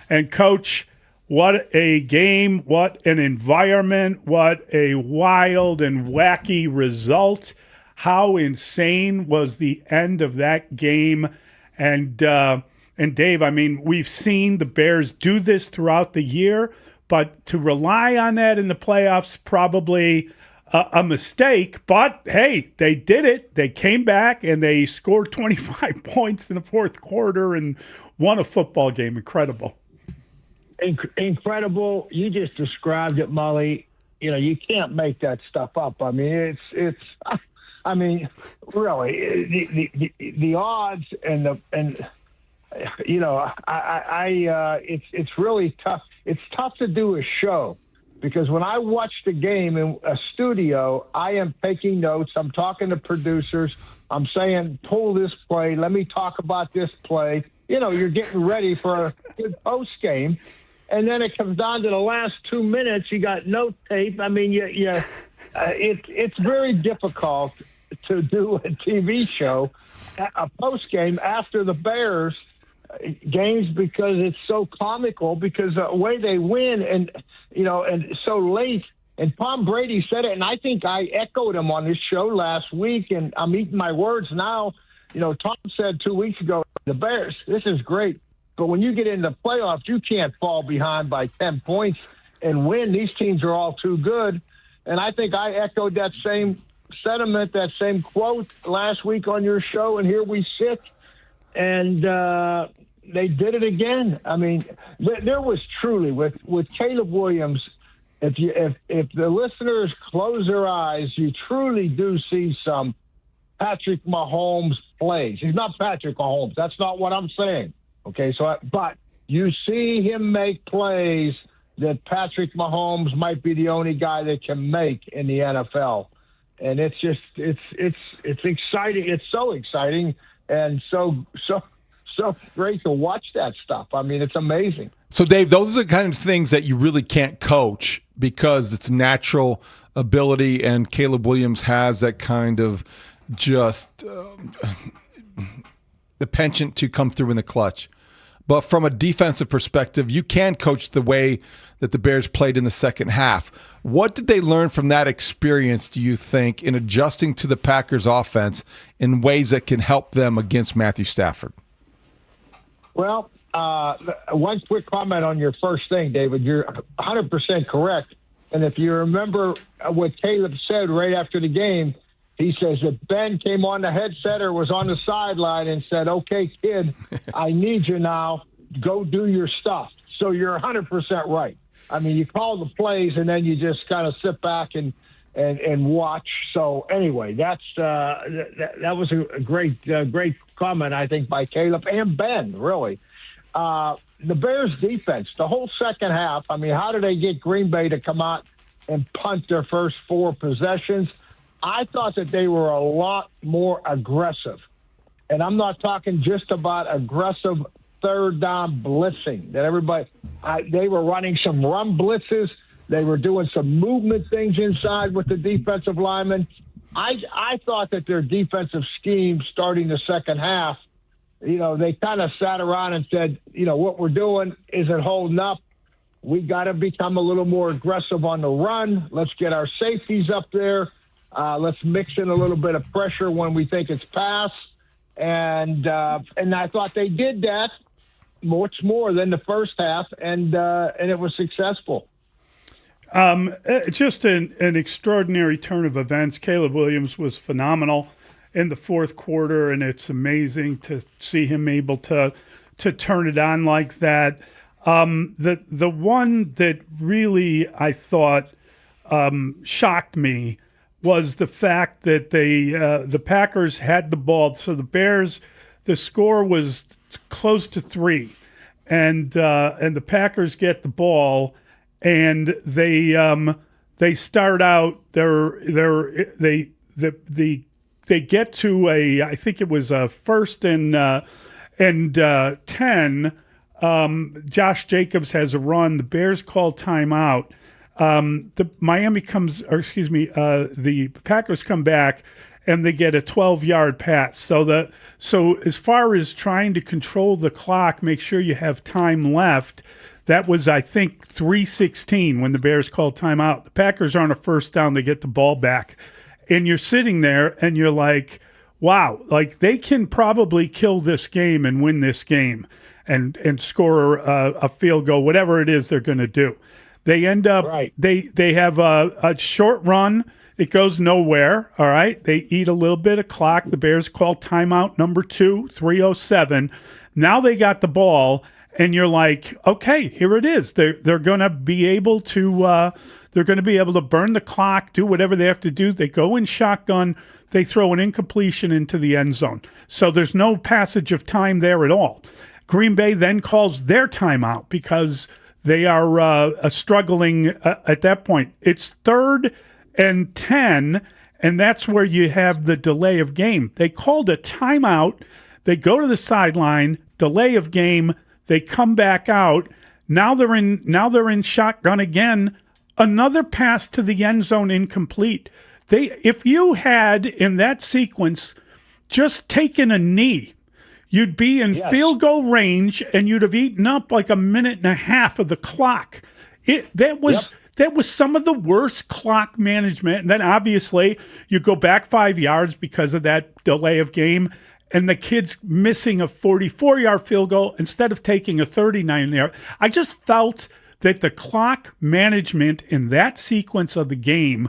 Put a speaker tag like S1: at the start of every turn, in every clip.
S1: And Coach, what a game, what an environment, what a wild and wacky result. How insane was the end of that game? And Dave, I mean, we've seen the Bears do this throughout the year, but to rely on that in the playoffs, probably a mistake. But hey, they did it. They came back and they scored 25 points in the fourth quarter and won a football game. Incredible.
S2: Incredible. You just described it, Mully. You know, you can't make that stuff up. I mean, I mean, really, the odds and you know, it's really tough. It's tough to do a show because when I watch the game in a studio, I am taking notes. I'm talking to producers. I'm saying, pull this play. Let me talk about this play. You know, you're getting ready for a good post game. And then it comes down to the last 2 minutes. You got note tape. I mean, it's very difficult to do a TV show, a post game after the Bears games because it's so comical because the way they win and so late. And Tom Brady said it, and I think I echoed him on this show last week. And I'm eating my words now. You know, Tom said 2 weeks ago, the Bears, this is great. But when you get into the playoffs, you can't fall behind by 10 points and win. These teams are all too good. And I think I echoed that same sentiment, that same quote last week on your show. And here we sit. And they did it again. I mean, there was truly, with Caleb Williams, if the listeners close their eyes, you truly do see some Patrick Mahomes plays. He's not Patrick Mahomes. That's not what I'm saying. Okay, but you see him make plays that Patrick Mahomes might be the only guy that can make in the NFL, and it's just it's exciting. It's so exciting and so great to watch that stuff. I mean, it's amazing.
S3: So, Dave, those are the kind of things that you really can't coach because it's natural ability, and Caleb Williams has that kind of just the penchant to come through in the clutch. But from a defensive perspective, you can coach the way that the Bears played in the second half. What did they learn from that experience, do you think, in adjusting to the Packers' offense in ways that can help them against Matthew Stafford?
S2: Well, one quick comment on your first thing, David. You're 100% correct. And if you remember what Caleb said right after the game, he says that Ben came on the headset or was on the sideline and said, okay, kid, I need you now. Go do your stuff. So you're 100% right. I mean, you call the plays and then you just kind of sit back and watch. So anyway, that was a great comment, I think, by Caleb and Ben, really. The Bears defense, the whole second half, I mean, how did they get Green Bay to come out and punt their first 4 possessions? I thought that they were a lot more aggressive. And I'm not talking just about aggressive third down blitzing that everybody they were running some run blitzes. They were doing some movement things inside with the defensive linemen. I thought that their defensive scheme starting the second half, you know, they kind of sat around and said, you know, what we're doing isn't holding up. We got to become a little more aggressive on the run. Let's get our safeties up there. Let's mix in a little bit of pressure when we think it's pass. And I thought they did that much more than the first half, and it was successful.
S1: Just an extraordinary turn of events. Caleb Williams was phenomenal in the fourth quarter, and it's amazing to see him able to turn it on like that. The one that really I thought shocked me was the fact that the Packers had the ball. So the Bears, the score was close to 3, and the Packers get the ball, and they start out they get to I think it was a 1st and 10. Josh Jacobs has a run. The Bears call timeout. The Packers come back, and they get a 12-yard pass. So as far as trying to control the clock, make sure you have time left. That was, I think, 3:16 when the Bears called timeout. The Packers are on a first down. They get the ball back. And you're sitting there and you're like, wow, like they can probably kill this game and win this game and score a field goal, whatever it is they're going to do. They end up, they have a short run. It goes nowhere, all right? They eat a little bit of clock. The Bears call timeout number 2, 3:07. Now they got the ball, and you're like, okay, here it is. They're going to be able to burn the clock, do whatever they have to do. They go in shotgun. They throw an incompletion into the end zone. So there's no passage of time there at all. Green Bay then calls their timeout because they are struggling at that point. It's 3rd and 10, and that's where you have the delay of game. They called a timeout. They go to the sideline, delay of game. They come back out. Now they're in shotgun again. Another pass to the end zone incomplete. If you had in that sequence just taken a knee, you'd be in field goal range, and you'd have eaten up like a minute and a half of the clock. That was some of the worst clock management. And then obviously you go back 5 yards because of that delay of game, and the kid's missing a 44-yard field goal instead of taking a 39-yard. I just felt that the clock management in that sequence of the game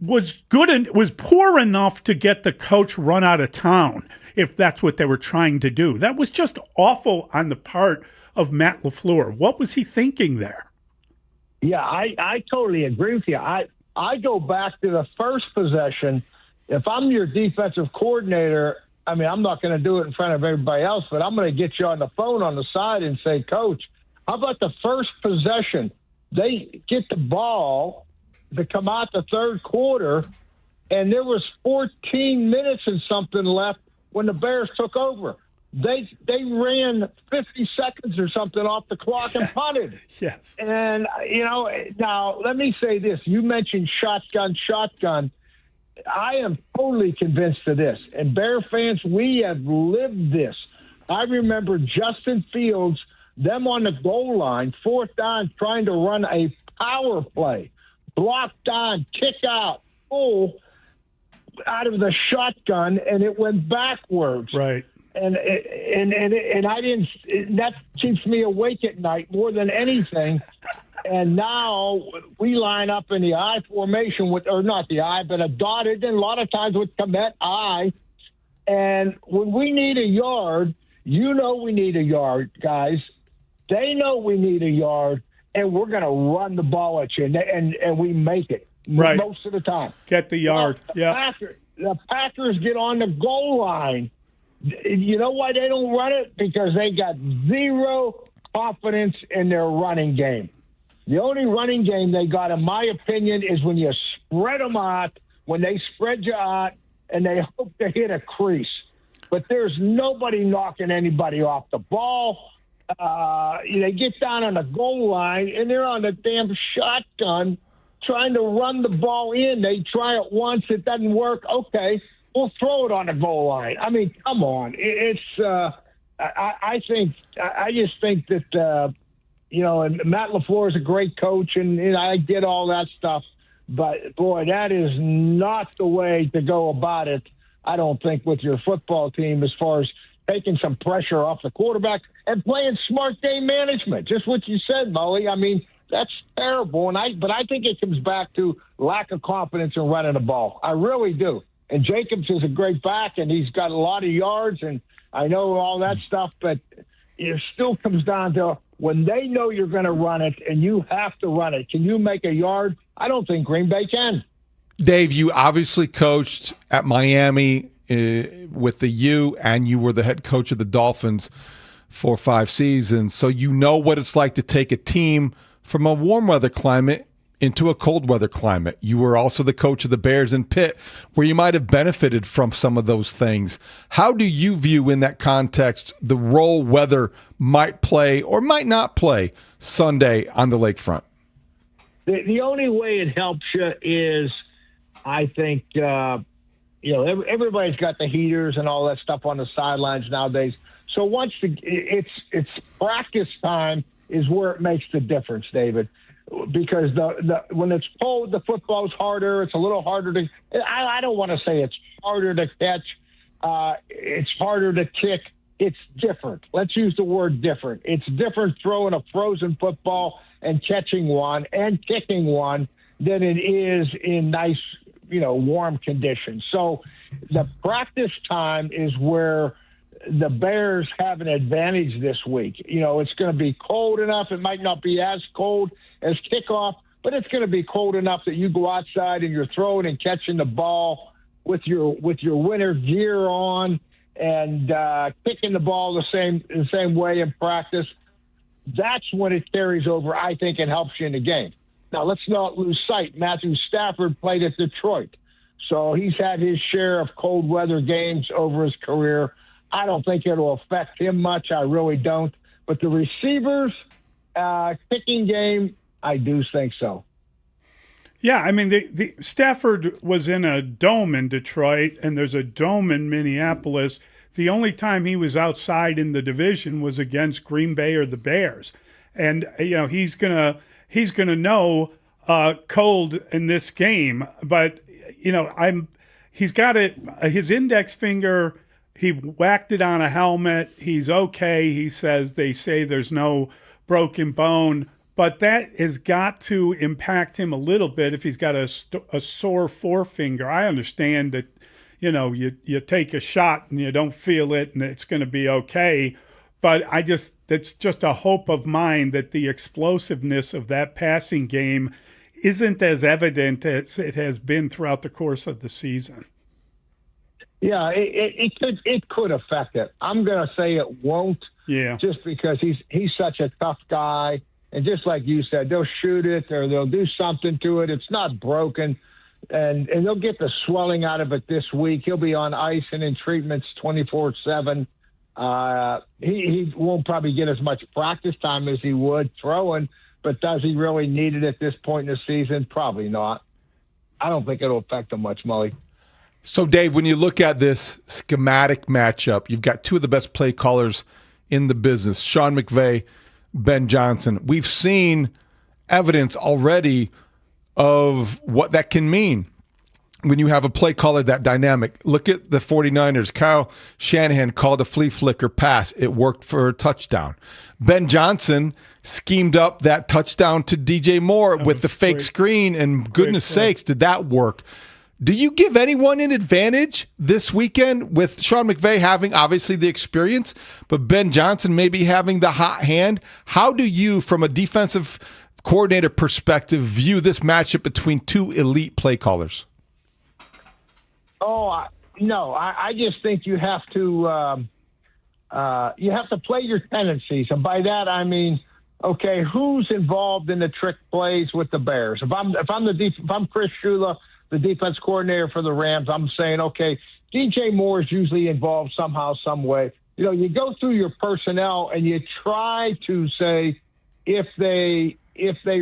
S1: was good and was poor enough to get the coach run out of town if that's what they were trying to do. That was just awful on the part of Matt LaFleur. What was he thinking there?
S2: Yeah, I totally agree with you. I go back to the first possession. If I'm your defensive coordinator, I mean, I'm not going to do it in front of everybody else, but I'm going to get you on the phone on the side and say, Coach, how about the first possession? They get the ball to come out the third quarter, and there was 14 minutes and something left when the Bears took over. They ran 50 seconds or something off the clock and punted.
S1: Yes.
S2: And, now let me say this. You mentioned shotgun. I am totally convinced of this. And Bear fans, we have lived this. I remember Justin Fields, them on the goal line, 4th down, trying to run a power play. Blocked on, kick out, pull out of the shotgun, and it went backwards.
S1: Right.
S2: And I didn't. That keeps me awake at night more than anything. And now we line up in the I formation or not the I, but a dotted, and a lot of times with commit I. And when we need a yard, we need a yard, guys. They know we need a yard. And we're going to run the ball at you, and we make it most of the time.
S1: Get the yard.
S2: The Packers get on the goal line. You know why they don't run it? Because they got zero confidence in their running game. The only running game they got, in my opinion, is when you spread them out, when they spread you out, and they hope to hit a crease. But there's nobody knocking anybody off the ball. They get down on the goal line, and they're on the damn shotgun trying to run the ball in. They try it once. It doesn't work. Okay, we'll throw it on the goal line. I mean, come on. I just think that, and Matt LaFleur is a great coach, and I get all that stuff. But, boy, that is not the way to go about it, I don't think, with your football team as far as taking some pressure off the quarterback and playing smart game management. Just what you said, Mully. I mean, that's terrible. But I think it comes back to lack of confidence in running the ball. I really do. And Jacobs is a great back, and he's got a lot of yards, and I know all that stuff, but it still comes down to when they know you're going to run it and you have to run it. Can you make a yard? I don't think Green Bay can.
S3: Dave, you obviously coached at Miami with the U, and you were the head coach of the Dolphins for 5 seasons. So you know what it's like to take a team from a warm weather climate into a cold weather climate. You were also the coach of the Bears in Pitt, where you might have benefited from some of those things. How do you view in that context the role weather might play or might not play Sunday on the lakefront?
S2: The only way it helps you is, I think, everybody's got the heaters and all that stuff on the sidelines nowadays. So once it's practice time is where it makes the difference, David, because when it's cold, the football's harder. It's a little harder to. I don't want to say it's harder to catch. It's harder to kick. It's different. Let's use the word different. It's different throwing a frozen football and catching one and kicking one than it is in nice, warm conditions. So the practice time is where the Bears have an advantage this week. It's going to be cold enough. It might not be as cold as kickoff, but it's going to be cold enough that you go outside and you're throwing and catching the ball with your winter gear on and kicking the ball the same way in practice. That's when it carries over, I think, and helps you in the game. Now, let's not lose sight. Matthew Stafford played at Detroit, so he's had his share of cold weather games over his career. I don't think it'll affect him much. I really don't. But the receivers, kicking game, I do think so.
S1: Yeah, I mean, the Stafford was in a dome in Detroit, and there's a dome in Minneapolis. The only time he was outside in the division was against Green Bay or the Bears, and he's gonna know cold in this game. But he's got it. His index finger. He whacked it on a helmet. He's okay. He says they say there's no broken bone. But that has got to impact him a little bit if he's got a sore forefinger. I understand that, you take a shot and you don't feel it and it's going to be okay. But it's just a hope of mine that the explosiveness of that passing game isn't as evident as it has been throughout the course of the season.
S2: Yeah, it could affect it. I'm going to say it won't.
S1: Yeah.
S2: Just because he's such a tough guy. And just like you said, they'll shoot it or they'll do something to it. It's not broken. And they'll get the swelling out of it this week. He'll be on ice and in treatments 24/7. He won't probably get as much practice time as he would throwing, but does he really need it at this point in the season? Probably not. I don't think it'll affect him much, Mully.
S3: So, Dave, when you look at this schematic matchup, you've got two of the best play callers in the business, Sean McVay, Ben Johnson. We've seen evidence already of what that can mean when you have a play caller that dynamic. Look at the 49ers. Kyle Shanahan called a flea flicker pass. It worked for a touchdown. Ben Johnson schemed up that touchdown to DJ Moore with the fake screen, and goodness sakes, did that work. Do you give anyone an advantage this weekend with Sean McVay having obviously the experience, but Ben Johnson maybe having the hot hand? How do you, from a defensive coordinator perspective, view this matchup between two elite play callers?
S2: No, I just think you have to play your tendencies, and by that I mean, okay, who's involved in the trick plays with the Bears? If I'm Chris Shula, the defense coordinator for the Rams, I'm saying, okay, DJ Moore is usually involved somehow, some way. You go through your personnel and you try to say if they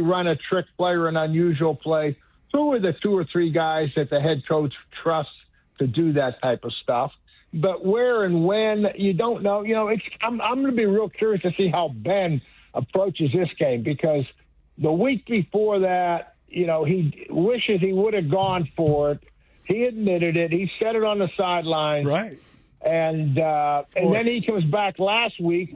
S2: run a trick play or an unusual play, who are the two or three guys that the head coach trusts to do that type of stuff? But where and when, you don't know. I'm going to be real curious to see how Ben approaches this game, because the week before that, he wishes he would have gone for it. He admitted it. He said it on the sideline.
S1: Right.
S2: And then he comes back last week,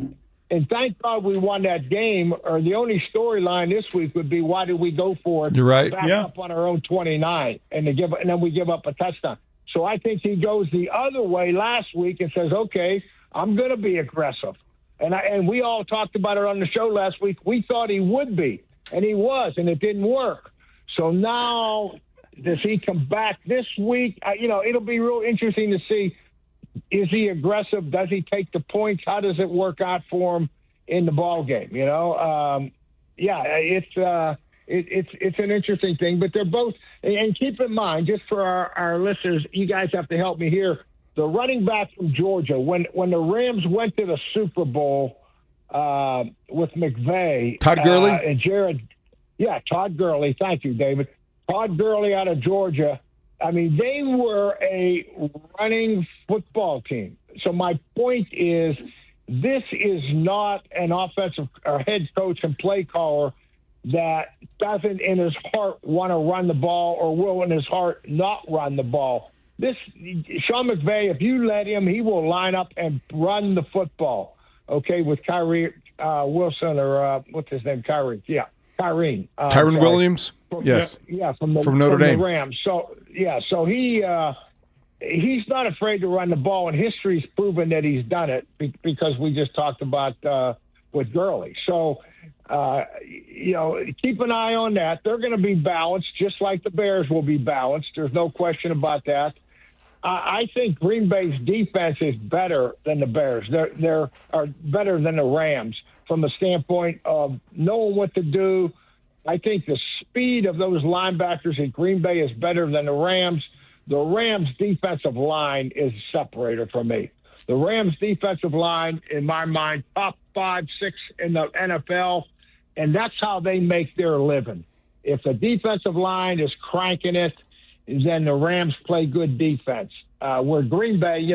S2: and thank God we won that game. Or the only storyline this week would be, why did we go for it?
S3: You're right.
S2: Back up on our own 29, and then we give up a touchdown. So I think he goes the other way last week and says, okay, I'm going to be aggressive. And we all talked about it on the show last week. We thought he would be, and he was, and it didn't work. So now, does he come back this week? It'll be real interesting to see. Is he aggressive? Does he take the points? How does it work out for him in the ball game? It's an interesting thing. But they're both. And keep in mind, just for our listeners, you guys have to help me here. The running back from Georgia, when the Rams went to the Super Bowl with McVay,
S3: Todd Gurley
S2: and Jared. Yeah, Todd Gurley. Thank you, David. Todd Gurley out of Georgia. I mean, they were a running football team. So my point is, this is not an offensive head coach and play caller that doesn't in his heart want to run the ball or will in his heart not run the ball. This Sean McVay, if you let him, he will line up and run the football. Okay, with Kyrie Wilson or what's his name? Kyrie. Yeah, Kyrie.
S3: Tyron Williams. Yes.
S2: Yeah,
S3: from Notre Dame.
S2: The Rams. So he's not afraid to run the ball, and history's proven that he's done it because we just talked about with Gurley. So, keep an eye on that. They're going to be balanced, just like the Bears will be balanced. There's no question about that. I think Green Bay's defense is better than the Bears. They're better than the Rams from the standpoint of knowing what to do. I think the speed of those linebackers at Green Bay is better than the Rams. The Rams' defensive line is a separator for me. The Rams' defensive line, in my mind, top 5, 6 in the NFL, and that's how they make their living. If the defensive line is cranking it, then the Rams play good defense. Where Green Bay,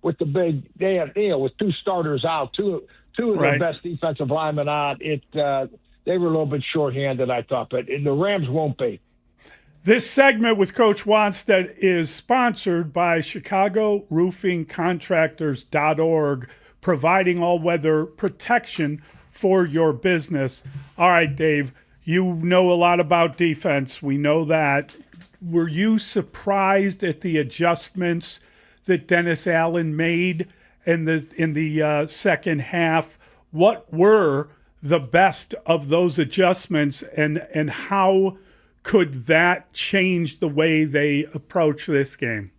S2: with the big, they have, with 2 starters out, two of their best defensive linemen out, they were a little bit shorthanded, I thought, but the Rams won't be.
S1: This segment with Coach Wannstedt is sponsored by ChicagoRoofingContractors.org, providing all-weather protection for your business. All right, Dave, you know a lot about defense. We know that. Were you surprised at the adjustments that Dennis Allen made in the second half? What were the best of those adjustments, and how could that change the way they approach this game?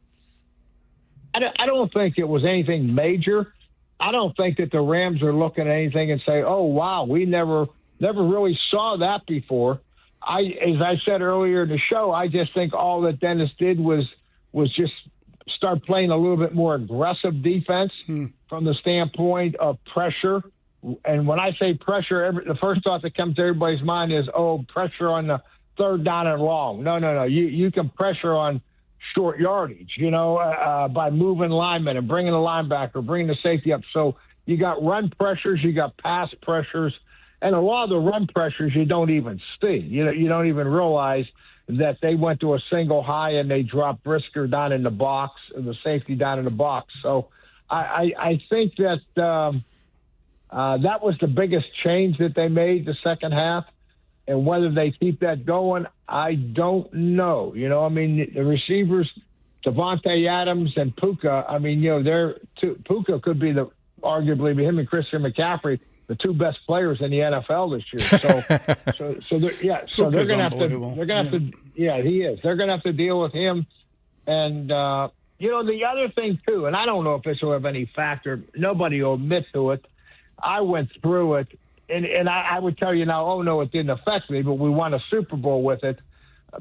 S2: I don't think it was anything major. I don't think that the Rams are looking at anything and say, oh, wow, we never really saw that before. As I said earlier in the show, I just think all that Dennis did was just start playing a little bit more aggressive defense from the standpoint of pressure. And when I say pressure, the first thought that comes to everybody's mind is, pressure on the third down and long. No. You can pressure on short yardage, by moving linemen and bringing a linebacker, bringing the safety up. So you got run pressures, you got pass pressures, and a lot of the run pressures you don't even see. You don't even realize that they went to a single high and they dropped Brisker down in the box, the safety down in the box. So I think that that was the biggest change that they made the second half. And whether they keep that going, I don't know. The receivers, Devontae Adams and Puka, Puka could be arguably him and Christian McCaffrey, the 2 best players in the NFL this year. So they're going to have to, he is. They're going to have to deal with him. And, the other thing too, and I don't know if this will have any factor, nobody will admit to it. I went through it, and I would tell you now, no, it didn't affect me, but we won a Super Bowl with it.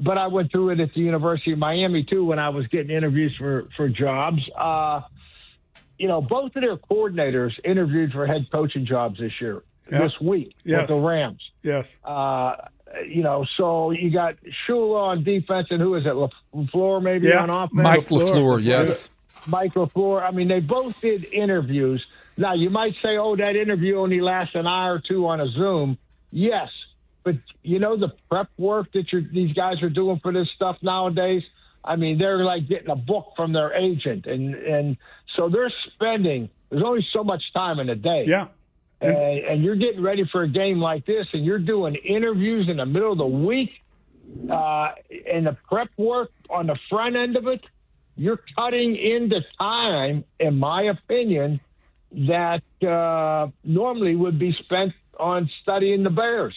S2: But I went through it at the University of Miami, too, when I was getting interviews for jobs. Both of their coordinators interviewed for head coaching jobs this week with the Rams.
S1: Yes.
S2: So you got Shula on defense, and who is it, LaFleur maybe on offense?
S3: Mike LaFleur, yes.
S2: Mike LaFleur. They both did interviews. Now, you might say, that interview only lasts an hour or 2 on a Zoom. Yes, but the prep work that these guys are doing for this stuff nowadays, they're like getting a book from their agent. And so they're spending – there's only so much time in a day.
S1: Yeah.
S2: And you're getting ready for a game like this, and you're doing interviews in the middle of the week, and the prep work on the front end of it, you're cutting into time, in my opinion, that normally would be spent on studying the Bears.